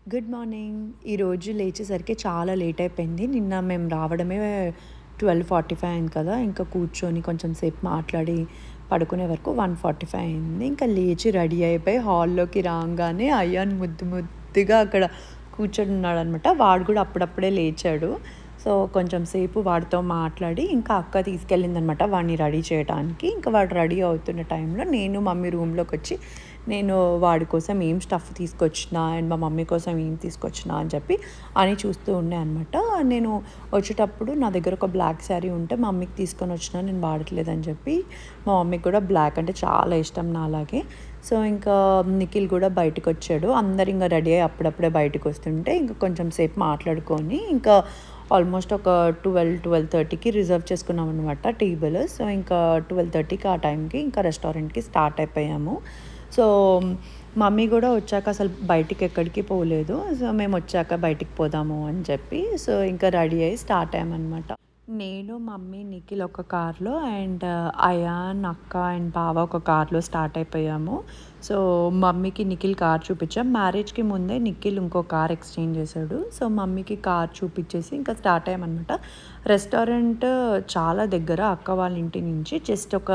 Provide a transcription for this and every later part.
Good morning. ఈరోజు లేచేసరికి చాలా లేట్ అయిపోయింది. నిన్న మేము రావడమే 12:45 అయింది కదా! ఇంకా కూర్చొని కొంచెం సేపు మాట్లాడి పడుకునే వరకు 1:45 అయింది. ఇంకా లేచి రెడీ అయిపోయి హాల్లోకి రాంగానే అయాన్ ముద్దు ముద్దుగా అక్కడ కూర్చొని ఉన్నాడనమాట. వాడు కూడా అప్పుడప్పుడే లేచాడు. సో, కొంచెం సేపు వాడితో మాట్లాడి ఇంకా అక్క తీసుకెళ్ళిందనమాట వాడిని రెడీ చేయడానికి. ఇంకా వాడు రెడీ అవుతున్న టైంలో నేను మమ్మీ రూమ్‌లోకొచ్చి నేను వాడి కోసం ఏం స్టఫ్ తీసుకొచ్చినా అండ్ మా మమ్మీ కోసం ఏం తీసుకొచ్చినా అని చెప్పి అని చూస్తూ ఉండే అనమాట. నేను వచ్చేటప్పుడు నా దగ్గర ఒక బ్లాక్ శారీ ఉంటే మా మమ్మీకి తీసుకొని వచ్చిన, నేను వాడట్లేదని చెప్పి. మా మమ్మీకి కూడా బ్లాక్ అంటే చాలా ఇష్టం నాలాగే. సో, ఇంకా నిఖిల్ కూడా బయటకొచ్చాడు. అందరు ఇంక రెడీ అయ్యి అప్పుడప్పుడే బయటకు వస్తుంటే ఇంకా కొంచెం సేపు మాట్లాడుకొని ఇంకా ఆల్మోస్ట్ ఒక 12:30కి రిజర్వ్ చేసుకున్నాం అనమాట టేబుల్. సో, ఇంకా 12:30కి ఆ టైంకి ఇంకా రెస్టారెంట్‌కి స్టార్ట్ అయిపోయాము. సో, మమ్మీ గూడా వచ్చాక అసలు బయటికెక్కడికి పోలేదు. సో, మేమొచ్చాక బయటికి పోదాము అని చెప్పి, సో, ఇంకా రెడీ అయ్యి స్టార్ట్ అయ్యామనమాట. నేను, మమ్మీ, నిఖిల్ ఒక కార్‌లో అండ్ అయాన్, అక్క అండ్ బావ ఒక కార్‌లో స్టార్ట్ అయిపోయాము. సో, మమ్మీకి నిఖిల్ కార్ చూపించాం. మ్యారేజ్‌కి ముందే నిఖిల్ ఇంకో కార్ ఎక్స్‌చేంజ్ చేశాడు. సో, మమ్మీకి కార్ చూపించేసి ఇంకా స్టార్ట్ అయ్యామనమాట. రెస్టారెంట్ చాలా దగ్గర అక్క వాళ్ళ ఇంటి నుంచి జస్ట్ ఒక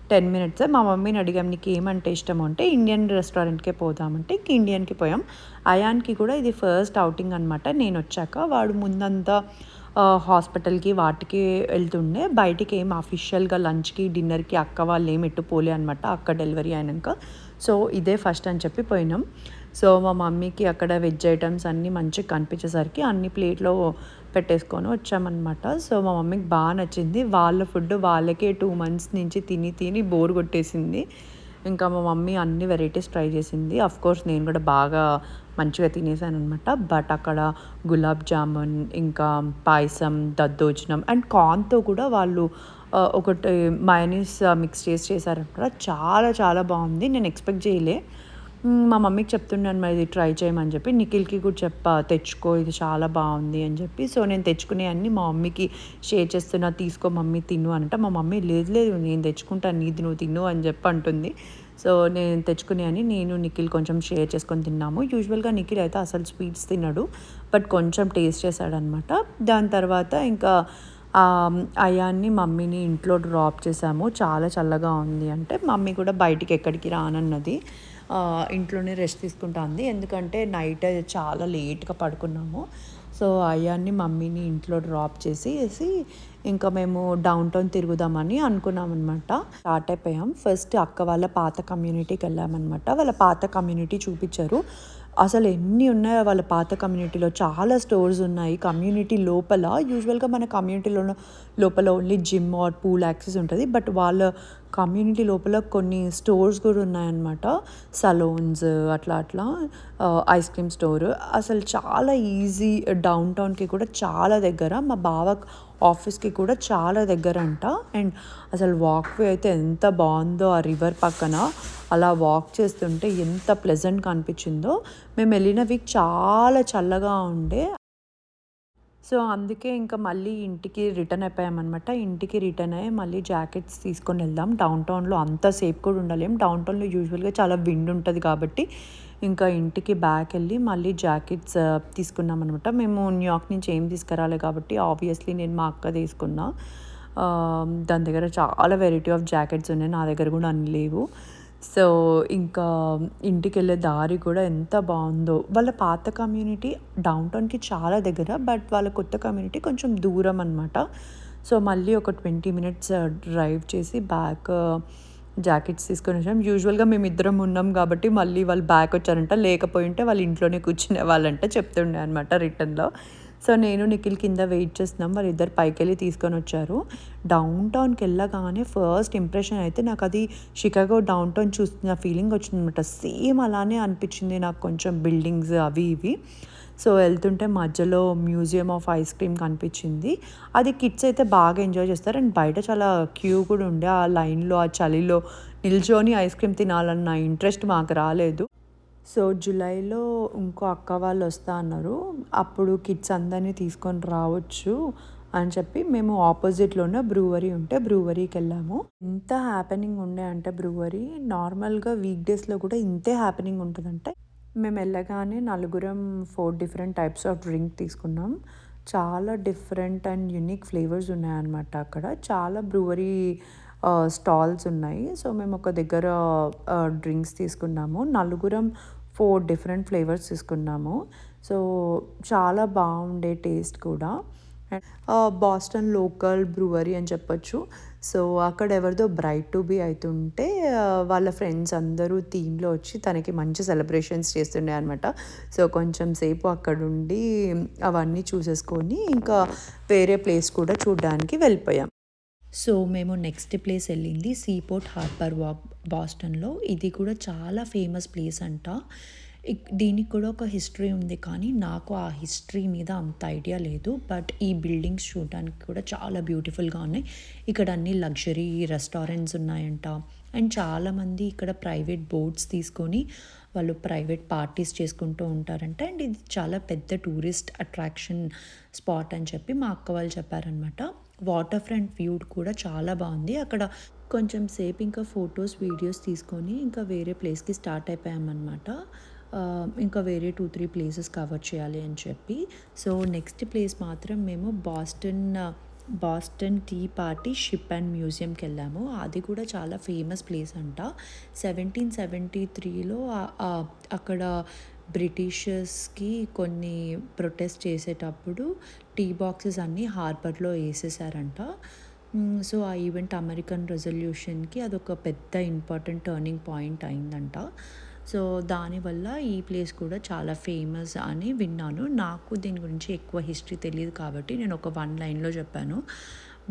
10 మినిట్సే. మా మమ్మీని అడిగాం నీకేమంటే ఇష్టం అంటే ఇండియన్ రెస్టారెంట్‌కే పోదామంటే ఇంక ఇండియన్‌కి పోయాం. అయాన్‌కి కూడా ఇది ఫస్ట్ ఔటింగ్ అనమాట. నేనొచ్చాక. వాడు ముందంతా హాస్పిటల్‌కి వాటికి వెళ్తుండే. బయటికి ఏం అఫీషియల్‌గా లంచ్‌కి, డిన్నర్‌కి అక్క వాళ్ళు ఏమి ఎటు పోలే అనమాట అక్క డెలివరీ అయినంక. సో, ఇదే ఫస్ట్ అని చెప్పి పోయినాం. సో, మా మమ్మీకి అక్కడ వెజ్ ఐటెమ్స్ అన్నీ మంచిగా కనిపించేసరికి అన్ని ప్లేట్‌లో పెట్టేసుకొని వచ్చామనమాట. సో, మా మమ్మీకి నచ్చింది. వాళ్ళ ఫుడ్ వాళ్ళకే 2 మంత్స్ నుంచి తిని తిని బోర్ కొట్టేసింది. ఇంకా మా మమ్మీ అన్ని వెరైటీస్ ట్రై చేసింది. ఆఫ్‌కోర్స్ నేను కూడా బాగా మంచిగా తినేసాననమాట. బట్ అక్కడ గులాబ్ జామున్, ఇంకా పాయసం, దద్దోజనం అండ్ కార్న్‌తో కూడా వాళ్ళు ఒకటి మయోనీస్ మిక్స్ చేసి చేశారనమాట. చాలా చాలా బాగుంది. నేను ఎక్స్‌పెక్ట్ చేయలే. మా మమ్మీకి చెప్తున్నాను మరి ఇది ట్రై చేయమని చెప్పి. నిఖిల్‌కి కూడా చెప్పా తెచ్చుకో ఇది చాలా బాగుంది అని చెప్పి. సో, నేను తెచ్చుకునేయన్నీ మా మమ్మీకి షేర్ చేస్తున్నా. తీసుకో మమ్మీ తిను అనంటే మా మమ్మీ లేదు లేదు నేను తెచ్చుకుంటాను నీది నువ్వు తిను అని చెప్పి అంటుంది. సో, నేను తెచ్చుకునేయని నేను, నిఖిల్ కొంచెం షేర్ చేసుకొని తిన్నాము. యూజువల్‌గా నిఖిల్ అయితే అసలు స్వీట్స్ తినడు. బట్ కొంచెం టేస్ట్ చేశాడనమాట. దాని తర్వాత ఇంకా అయాన్ని, మమ్మీని ఇంట్లో డ్రాప్ చేసాము. చాలా చల్లగా ఉంది అంటే మమ్మీ కూడా బయటికి ఎక్కడికి రానన్నది. ఇంట్లోనే రెస్ట్ తీసుకుంటా అంది. ఎందుకంటే నైట్ చాలా లేట్‌గా పడుకున్నాము. సో, అయాన్ని, మమ్మీని ఇంట్లో డ్రాప్ చేసేసి ఇంకా మేము డౌన్ టౌన్ తిరుగుదామని అనుకున్నామనమాట. స్టార్ట్ అయిపోయాం. ఫస్ట్ అక్క వాళ్ళ పాత కమ్యూనిటీకెళ్ళామనమాట. వాళ్ళ పాత కమ్యూనిటీ చూపిచ్చారు. అసలు ఎన్ని ఉన్నాయో వాళ్ళ పాత కమ్యూనిటీలో. చాలా స్టోర్స్ ఉన్నాయి. కమ్యూనిటీ లోపల యూజువల్‌గా మన లోపల only gym or pool access ఉంటది. బట్ వాళ్ళ కమ్యూనిటీ లోపల కొన్ని స్టోర్స్ కూడా ఉన్నాయన్నమాట. సలూన్స్ అట్లా అట్లా ఐస్ క్రీమ్ స్టోర్. అసలు చాలా ఈజీ. డౌన్ టౌన్‌కి కూడా చాలా దగ్గర. మా బావ ఆఫీస్‌కి కూడా చాలా దగ్గరంట. అండ్ అసలు వాక్‌వే అయితే ఎంత బావుందో ఆ రివర్ పక్కన. అలా వాక్ చేస్తుంటే ఎంత ప్లెజెంట్‌గా అనిపించిందో. మేము వెళ్ళిన వీక్ చాలా చల్లగా ఉండే. సో, అందుకే ఇంకా మళ్ళీ ఇంటికి రిటర్న్ అయిపోయామనమాట. ఇంటికి రిటర్న్ అయ్యి మళ్ళీ జాకెట్స్ తీసుకొని వెళ్దాం. డౌన్ టౌన్‌లో అంత సేపు కూడా ఉండలేం. డౌన్ టౌన్‌లో యూజువల్‌గా చాలా విండ్ ఉంటది కాబట్టి ఇంకా ఇంటికి బ్యాక్ వెళ్ళి మళ్ళీ జాకెట్స్ తీసుకున్నామనమాట. మేము న్యూయార్క్ నుంచి ఏం తీసుకురాలే కాబట్టి ఆబ్వియస్లీ నేను మా అక్కది తీసుకున్నా. దాని దగ్గర చాలా వెరైటీ ఆఫ్ జాకెట్స్ ఉన్నాయి. నా దగ్గర కూడా అన్ని లేవు. సో, ఇంకా ఇంటికెళ్ళే దారి కూడా ఎంత బావుందో. వాళ్ళ పాత కమ్యూనిటీ డౌన్ టౌన్‌కి చాలా దగ్గర. బట్ వాళ్ళ కొత్త కమ్యూనిటీ కొంచెం దూరం అనమాట. సో, మళ్ళీ ఒక 20 మినిట్స్ డ్రైవ్ చేసి బ్యాక్ జాకెట్స్ తీసుకొనొచ్చాం. యూజువల్‌గా మేమిద్దరం ఉన్నాం కాబట్టి మళ్ళీ వాళ్ళు బ్యాక్ వచ్చారంట. లేకపోయుంటే వాళ్ళు ఇంట్లోనే కూర్చునేవాళ్ళంట చెప్తుండే అనమాట రిటర్న్‌లో. సో, నేను, నిఖిల్ కింద వెయిట్ చేస్తున్నాం. వాళ్ళిద్దరు పైకెళ్ళి తీసుకొనొచ్చారు. డౌన్ టౌన్‌కెళ్ళగానే ఫస్ట్ ఇంప్రెషన్ అయితే నాకది షికాగో డౌన్ టౌన్ చూస్తున్న ఫీలింగ్ వచ్చిందనమాట. సేమ్ అలానే అనిపించింది నాకు కొంచెం బిల్డింగ్స్ అవి ఇవి. సో, వెళ్తుంటే మధ్యలో మ్యూజియం ఆఫ్ ఐస్ క్రీమ్ కనిపించింది. అది కిడ్స్ అయితే బాగా ఎంజాయ్ చేస్తారు. అండ్ బయట చాలా క్యూ కూడా ఉండే. ఆ లైన్‌లో, ఆ చలిలో నిల్చొని ఐస్ క్రీమ్ తినాలన్న ఇంట్రెస్ట్ మాకు రాలేదు. సో, జులైలో ఇంకో అక్క వాళ్ళు వస్తా అన్నారు. అప్పుడు కిడ్స్ అందరిని తీసుకొని రావచ్చు అని చెప్పి మేము ఆపోజిట్‌లోనే బ్రూవరీ ఉంటే బ్రూవరీకెళ్ళాము. ఎంత హ్యాపెనింగ్ ఉండే అంటే బ్రూవరీ నార్మల్‌గా వీక్ డేస్‌లో కూడా ఇంతే హ్యాపెనింగ్ ఉంటదంటే మేము వెళ్ళగానే నలుగురం 4 డిఫరెంట్ టైప్స్ ఆఫ్ డ్రింక్ తీసుకున్నాం. చాలా డిఫరెంట్ అండ్ యూనిక్ ఫ్లేవర్స్ ఉన్నాయన్నమాట అక్కడ. చాలా బ్రూవరీ స్టాల్స్ ఉన్నాయి. సో, మేము ఒక దగ్గర డ్రింక్స్ తీసుకున్నాము. నలుగురం 4 డిఫరెంట్ ఫ్లేవర్స్ తీసుకున్నాము. సో, చాలా బాగుండే టేస్ట్ కూడా. బాస్టన్ లోకల్ బ్రూవరీ అని చెప్పొచ్చు. సో, అక్కడ ఎవరిదో బ్రైడ్ టు బీ అయితుంటే వాళ్ళ ఫ్రెండ్స్ అందరూ థీమ్‌లో వచ్చి తనకి మంచి సెలబ్రేషన్స్ చేస్తుండే అనమాట. సో, కొంచెం సేపు అక్కడుండి అవన్నీ చూసేసుకొని ఇంకా వేరే ప్లేస్ కూడా చూడ్డానికి వెళ్ళిపోయాం. సో, మేము నెక్స్ట్ ప్లేస్ వెళ్ళింది సీపోర్ట్ హార్బర్ వాక్ బాస్టన్‌లో. ఇది కూడా చాలా ఫేమస్ ప్లేస్ అంట. దీనికి కూడా ఒక హిస్టరీ ఉంది, కానీ నాకు ఆ హిస్టరీ మీద అంత ఐడియా లేదు. బట్ ఈ బిల్డింగ్స్ చూడడానికి కూడా చాలా బ్యూటిఫుల్గా ఉన్నాయి. ఇక్కడ అన్ని లగ్జరీ రెస్టారెంట్స్ ఉన్నాయంట. అండ్ చాలామంది ఇక్కడ ప్రైవేట్ బోట్స్ తీసుకొని వాళ్ళు ప్రైవేట్ పార్టీస్ చేసుకుంటూ ఉంటారంట. అండ్ ఇది చాలా పెద్ద టూరిస్ట్ అట్రాక్షన్ స్పాట్ అని చెప్పి మా అక్క వాళ్ళు చెప్పారనమాట. వాటర్ ఫ్రంట్ వ్యూ కూడా చాలా బాగుంది. అక్కడ కొంచెం సేపు ఇంకా ఫొటోస్ వీడియోస్ తీసుకొని ఇంకా వేరే ప్లేస్కి స్టార్ట్ అయిపోయామన్నమాట. ఇంకా వేరే 2-3 ప్లేసెస్ కవర్ చేయాలి అని చెప్పి. సో, నెక్స్ట్ ప్లేస్ మాత్రం మేము Boston tea party ship and మ్యూజియంకి వెళ్ళాము. అది కూడా చాలా ఫేమస్ ప్లేస్ అంట. 1773లో అక్కడ బ్రిటిషర్స్కి కొన్ని ప్రొటెస్ట్ చేసేటప్పుడు టీ బాక్సెస్ అన్నీ హార్బర్లో వేసేసారంట. సో, ఆ ఈవెంట్ అమెరికన్ రెజల్యూషన్కి అదొక పెద్ద ఇంపార్టెంట్ టర్నింగ్ పాయింట్ అయిందంట. సో, దానివల్ల ఈ ప్లేస్ కూడా చాలా ఫేమస్ అని విన్నాను. నాకు దీని గురించి ఎక్కువ హిస్టరీ తెలియదు కాబట్టి నేను ఒక 1 లైన్లో చెప్పాను.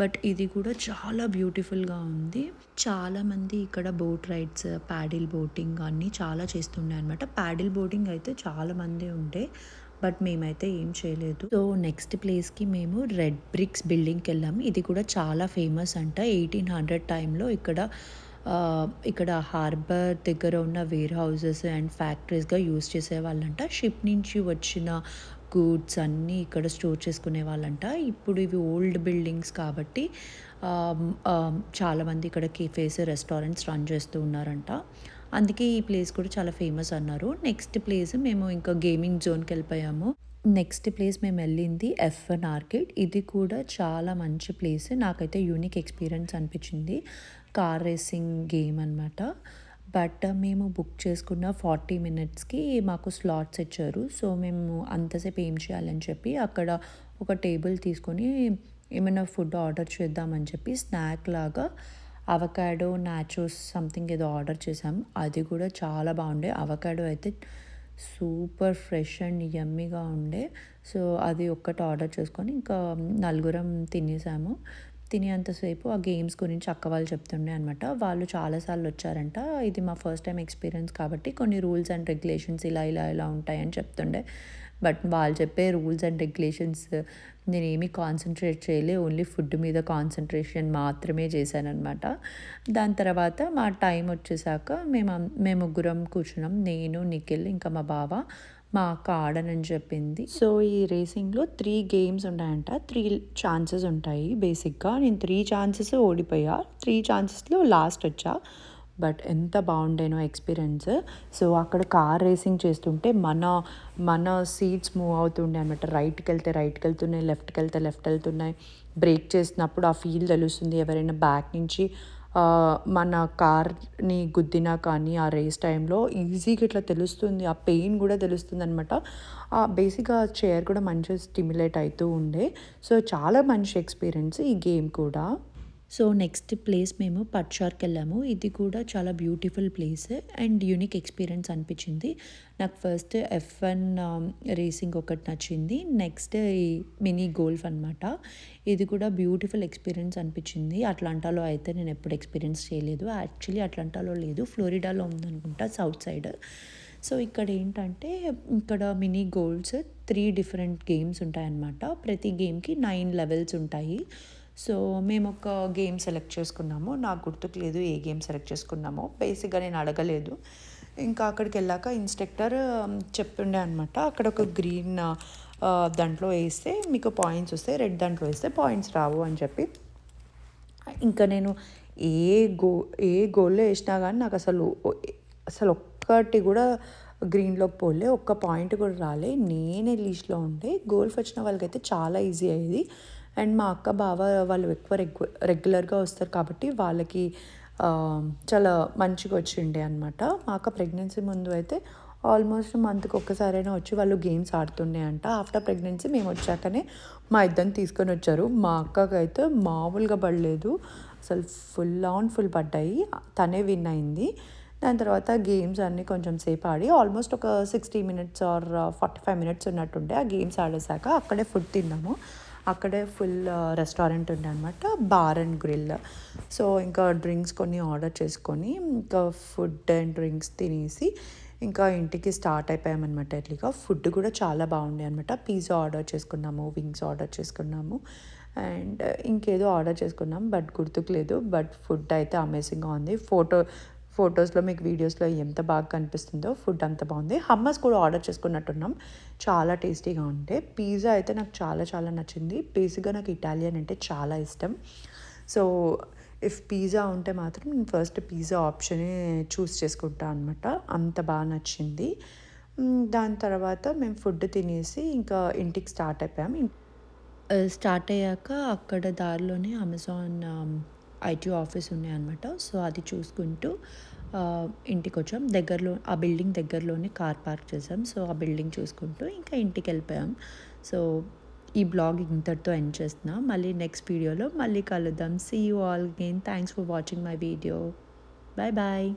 బట్ ఇది కూడా చాలా బ్యూటిఫుల్గా ఉంది. చాలామంది ఇక్కడ బోట్ రైడ్స్, ప్యాడిల్ బోటింగ్ అన్నీ చాలా చేస్తుండే అనమాట. ప్యాడిల్ బోటింగ్ అయితే చాలామంది ఉండే, బట్ మేమైతే ఏం చేయలేదు. సో, నెక్స్ట్ ప్లేస్కి మేము రెడ్ బ్రిక్స్ బిల్డింగ్కి వెళ్ళాము. ఇది కూడా చాలా ఫేమస్ అంట. 1800 టైంలో ఇక్కడ హార్బర్ దగ్గర ఉన్న వేర్ హౌసెస్ అండ్ ఫ్యాక్టరీస్గా యూజ్ చేసేవాళ్ళంట. షిప్ నుంచి వచ్చిన గూడ్స్ అన్నీ ఇక్కడ స్టోర్ చేసుకునే వాళ్ళంట. ఇప్పుడు ఇవి ఓల్డ్ బిల్డింగ్స్ కాబట్టి చాలామంది ఇక్కడ కేఫేస్, రెస్టారెంట్స్ రన్ చేస్తూ ఉన్నారంట. అందుకే ఈ ప్లేస్ కూడా చాలా ఫేమస్ అన్నారు. నెక్స్ట్ ప్లేస్ మేము ఇంకా గేమింగ్ జోన్కి వెళ్ళిపోయాము. నెక్స్ట్ ప్లేస్ మేము వెళ్ళింది F1 ఆర్కేడ్. ఇది కూడా చాలా మంచి ప్లేస్. నాకైతే యూనిక్ ఎక్స్పీరియన్స్ అనిపించింది. కార్ రేసింగ్ గేమ్ అనమాట. బట్ మేము బుక్ చేసుకున్న 40 మినిట్స్కి మాకు స్లాట్స్ ఇచ్చారు. సో, మేము అంతసేపు ఏం చేయాలని చెప్పి అక్కడ ఒక టేబుల్ తీసుకొని ఏమైనా ఫుడ్ ఆర్డర్ చేద్దామని చెప్పి స్నాక్ లాగా అవకాడో, నాచోస్ సంథింగ్ ఏదో ఆర్డర్ చేసాం. అది కూడా చాలా బాగుండే. అవకాడో అయితే సూపర్ ఫ్రెష్ అండ్ యమ్మీగా ఉండే. సో, అది ఒక్కటి ఆర్డర్ చేసుకొని ఇంకా నలుగురం తినేసాము. తినేంతసేపు ఆ గేమ్స్ గురించి అక్క వాళ్ళు చెప్తుండే అనమాట. వాళ్ళు చాలాసార్లు వచ్చారంట. ఇది మా ఫస్ట్ టైం ఎక్స్పీరియన్స్ కాబట్టి కొన్ని రూల్స్ అండ్ రెగ్యులేషన్స్ ఇలా ఉంటాయని చెప్తుండే. బట్ వాళ్ళు చెప్పే రూల్స్ అండ్ రెగ్యులేషన్స్ నేనేమి కాన్సన్ట్రేట్ చేయలే. ఓన్లీ ఫుడ్ మీద కాన్సన్ట్రేషన్ మాత్రమే చేశాననమాట. దాని తర్వాత మా టైం వచ్చేసాక మేము ముగ్గురం కూర్చున్నాం. నేను, నిఖిల్, ఇంకా మా బావ. మా అక్క ఆడనని చెప్పింది. సో, ఈ రేసింగ్లో 3 గేమ్స్ ఉంటాయంట. 3 ఛాన్సెస్ ఉంటాయి బేసిక్గా. నేను 3 ఛాన్సెస్ ఓడిపోయా. 3 ఛాన్సెస్లో లాస్ట్ వచ్చా. బట్ ఎంత బాగుండేనో ఎక్స్పీరియన్స్. సో, అక్కడ కార్ రేసింగ్ చేస్తుంటే మన సీట్స్ మూవ్ అవుతుండే అనమాట. రైట్కి వెళ్తున్నాయి, లెఫ్ట్ వెళ్తున్నాయి. బ్రేక్ చేసినప్పుడు ఆ ఫీల్ తెలుస్తుంది. ఎవరైనా బ్యాక్ నుంచి మన కార్ని గుద్దినా కానీ ఆ రేస్ టైంలో ఈజీగా ఇట్లా తెలుస్తుంది. ఆ పెయిన్ కూడా తెలుస్తుంది అనమాట. బేసిక్గా చైర్ కూడా మంచిగా స్టిమ్యులేట్ అవుతూ ఉండే. సో, చాలా మంచి ఎక్స్పీరియన్స్ ఈ గేమ్ కూడా. సో, నెక్స్ట్ ప్లేస్ మేము పట్షార్కి వెళ్ళాము. ఇది కూడా చాలా beautiful place and unique experience అనిపించింది. నాకు ఫస్ట్ F1 రేసింగ్ ఒకటి నచ్చింది. నెక్స్ట్ ఈ మినీ గోల్ఫ్ అనమాట. ఇది కూడా బ్యూటిఫుల్ ఎక్స్పీరియన్స్ అనిపించింది. అట్లాంటాలో అయితే నేను ఎప్పుడు ఎక్స్పీరియన్స్ చేయలేదు. యాక్చువల్లీ అట్లాంటాలో లేదు, ఫ్లోరిడాలో ఉందనుకుంటా, సౌత్ సైడ్. సో, ఇక్కడ ఏంటంటే ఇక్కడ మినీ గోల్ఫ్స్ 3 డిఫరెంట్ గేమ్స్ ఉంటాయన్నమాట. ప్రతి గేమ్కి 9 లెవెల్స్ ఉంటాయి. సో, మేము ఒక గేమ్ సెలెక్ట్ చేసుకున్నాము. నాకు గుర్తుకు లేదు ఏ గేమ్ సెలెక్ట్ చేసుకున్నామో. బేసిక్గా నేను అడగలేదు. ఇంకా అక్కడికి వెళ్ళాక ఇన్స్ట్రక్టర్ చెప్తుండే అనమాట. అక్కడ ఒక గ్రీన్ దాంట్లో వేస్తే మీకు పాయింట్స్ వస్తాయి, రెడ్ దాంట్లో వేస్తే పాయింట్స్ రావు అని చెప్పి. ఇంకా నేను ఏ గోల్లో వేసినా కానీ నాకు అసలు ఒక్కటి కూడా గ్రీన్‌లోకి పోలే. ఒక్క పాయింట్ కూడా రాలే. నేనే లీస్ట్‌లో ఉండే. గోల్ఫ్ వచ్చిన వాళ్ళకైతే చాలా ఈజీ అయ్యేది. అండ్ మా అక్క, బావ వాళ్ళు ఎక్కువ రెగ్యులర్‌గా వస్తారు కాబట్టి వాళ్ళకి చాలా మంచిగా వచ్చిండే అనమాట. మా అక్క ప్రెగ్నెన్సీ ముందు అయితే ఆల్మోస్ట్ మంత్‌కి ఒక్కసారైనా వచ్చి వాళ్ళు గేమ్స్ ఆడుతుండే అంట. ఆఫ్టర్ ప్రెగ్నెన్సీ మేము వచ్చాకనే మా ఇద్దరిని తీసుకొని వచ్చారు. మా అక్కకైతే మామూలుగా పడలేదు. అసలు ఫుల్ పడ్డాయి. తనే విన్ అయింది. దాని తర్వాత గేమ్స్ అన్నీ కొంచెం సేపు ఆడి ఆల్మోస్ట్ ఒక 60 మినిట్స్ ఆర్ 45 మినిట్స్ ఉన్నట్టుండే. ఆ గేమ్స్ ఆడేసాక అక్కడే ఫుడ్ తిన్నాము. అక్కడే రెస్టారెంట్ ఉండే అనమాట. Bar and grill. సో ఇంకా డ్రింక్స్ కొన్ని ఆర్డర్ చేసుకొని ఇంకా ఫుడ్ అండ్ డ్రింక్స్ తినేసి ఇంకా ఇంటికి స్టార్ట్ అయిపోయామన్నమాట ఎర్లీగా. ఫుడ్ కూడా చాలా బాగుండే అనమాట. పిజ్జా ఆర్డర్ చేసుకున్నాము, వింగ్స్ ఆర్డర్ చేసుకున్నాము అండ్ ఇంకేదో ఆర్డర్ చేసుకున్నాం బట్ గుర్తుకు లేదు. బట్ ఫుడ్ అయితే అమేజింగ్గా ఉంది. ఫొటోస్లో మీకు వీడియోస్లో ఎంత బాగా కనిపిస్తుందో ఫుడ్ అంత బాగుంది. హమ్మస్ కూడా ఆర్డర్ చేసుకున్నట్టున్నాం. చాలా టేస్టీగా ఉండే. పిజ్జా అయితే నాకు చాలా నచ్చింది. బేసిక్గా నాకు ఇటాలియన్ అంటే చాలా ఇష్టం. సో ఇఫ్ పిజ్జా ఉంటే మాత్రం నేను ఫస్ట్ పిజ్జా ఆప్షనే చూస్ చేసుకుంటా అనమాట. అంత బాగా నచ్చింది. దాని తర్వాత మేము ఫుడ్ తినేసి ఇంకా ఇంటికి స్టార్ట్ అయిపోయాం. స్టార్ట్ అయ్యాక అక్కడ దారిలోనే అమెజాన్ ఐటీ ఆఫీస్ ఉన్నాయన్నమాట. సో అది చూసుకుంటూ ఇంటికొచ్చాం. ఆ బిల్డింగ్ దగ్గరలోనే కార్ పార్క్ చేసాం. సో ఆ బిల్డింగ్ చూసుకుంటూ ఇంకా ఇంటికెళ్ళిపోయాం. సో ఈ బ్లాగ్ ఇంతటితో ఎండ్ చేస్తున్నా. మళ్ళీ నెక్స్ట్ వీడియోలో మళ్ళీ కలుద్దాం. See you all again. Thanks for watching my video. Bye bye.